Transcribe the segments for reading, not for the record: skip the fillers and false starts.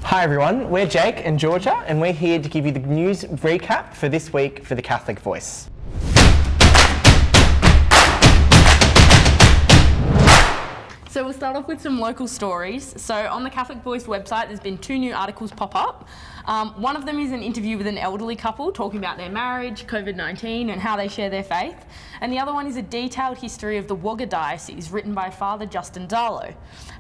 Hi everyone, we're Jake and Georgia and we're here to give you the news recap for this week for the Catholic Voice. So we'll start off with some local stories. So on the Catholic Voice website, there's been 2 new articles pop up. One of them is an interview with an elderly couple talking about their marriage, COVID-19 and how they share their faith. And the other one is a detailed history of the Wagga Diocese written by Father Justin Darlow.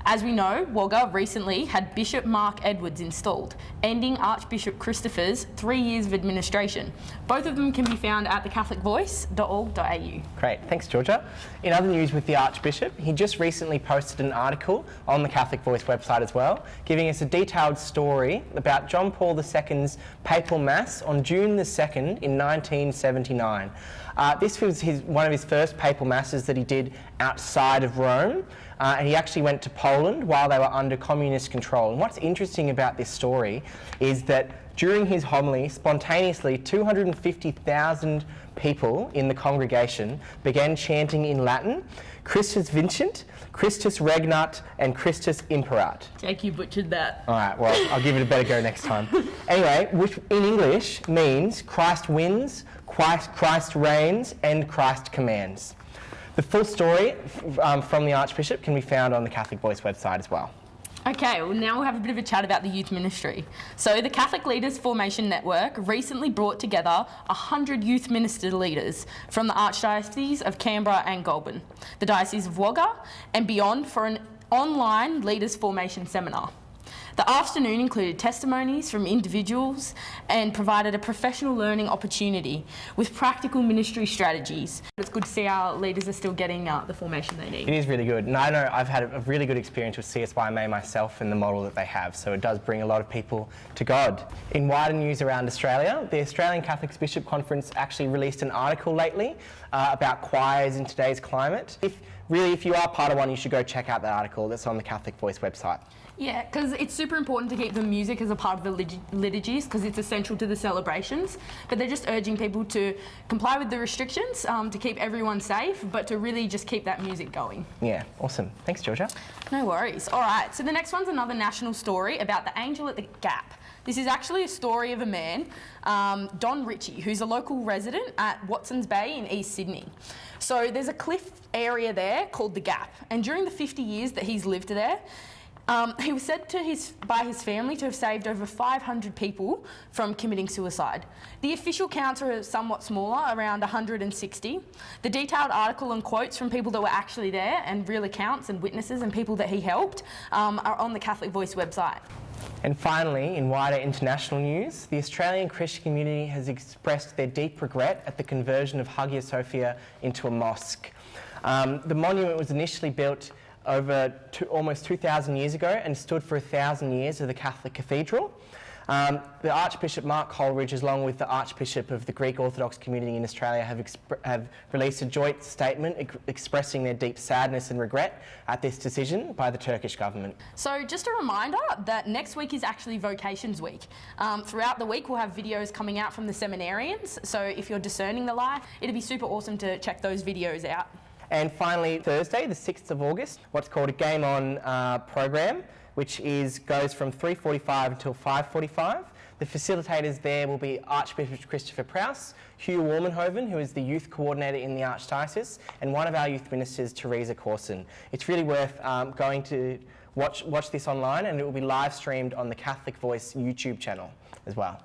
As we know, Wagga recently had Bishop Mark Edwards installed, ending Archbishop Christopher's 3 years of administration. Both of them can be found at thecatholicvoice.org.au. Great, thanks Georgia. In other news with the Archbishop, he just recently posted an article on the Catholic Voice website as well, giving us a detailed story about John Paul II's Papal Mass on June the 2nd in 1979. This was one of his first Papal Masses that he did outside of Rome, and he actually went to Poland while they were under communist control. And what's interesting about this story is that during his homily, spontaneously 250,000 people in the congregation began chanting in Latin, Christus Vincit, Christus Regnat, and Christus Imperat. Jake, you butchered that. All right, well, I'll give it a better go next time. Anyway, which in English means Christ wins, Christ reigns, and Christ commands. The full story from the Archbishop can be found on the Catholic Voice website as well. Okay, well now we'll have a bit of a chat about the youth ministry. So the Catholic Leaders Formation Network recently brought together 100 youth minister leaders from the Archdiocese of Canberra and Goulburn, the Diocese of Wagga and beyond for an online leaders formation seminar. The afternoon included testimonies from individuals and provided a professional learning opportunity with practical ministry strategies. It's good to see our leaders are still getting the formation they need. It is really good, and I know I've had a really good experience with CSYMA myself and the model that they have, so it does bring a lot of people to God. In wider news around Australia, the Australian Catholic Bishop Conference actually released an article lately about choirs in today's climate. If you are part of one, you should go check out that article that's on the Catholic Voice website. Yeah, because it's super important to keep the music as a part of the liturgies because it's essential to the celebrations. But they're just urging people to comply with the restrictions to keep everyone safe, but to really just keep that music going. Yeah, awesome. Thanks, Georgia. No worries. All right, so the next one's another national story about the angel at the Gap. This is actually a story of a man, Don Ritchie, who's a local resident at Watson's Bay in East Sydney. So there's a cliff area there called the Gap, and during the 50 years that he's lived there, he was said by his family to have saved over 500 people from committing suicide. The official counts are somewhat smaller, around 160. The detailed article and quotes from people that were actually there and real accounts and witnesses and people that he helped are on the Catholic Voice website. And finally, in wider international news, the Australian Christian community has expressed their deep regret at the conversion of Hagia Sophia into a mosque. The monument was initially built over almost 2,000 years ago and stood for 1,000 years as the Catholic cathedral. The Archbishop Mark Coleridge, along with the Archbishop of the Greek Orthodox community in Australia, have released a joint statement expressing their deep sadness and regret at this decision by the Turkish government. So just a reminder that next week is actually Vocations Week. Throughout the week we'll have videos coming out from the seminarians, so if you're discerning the light, it'd be super awesome to check those videos out. And finally, Thursday, the 6th of August, what's called a Game On program, which goes from 3:45 until 5:45. The facilitators there will be Archbishop Christopher Prowse, Hugh Warmanhoven, who is the youth coordinator in the Archdiocese, and one of our youth ministers, Teresa Corson. It's really worth going to watch this online, and it will be live streamed on the Catholic Voice YouTube channel as well.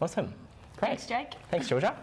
Awesome. Great. Thanks, Jake. Thanks, Georgia.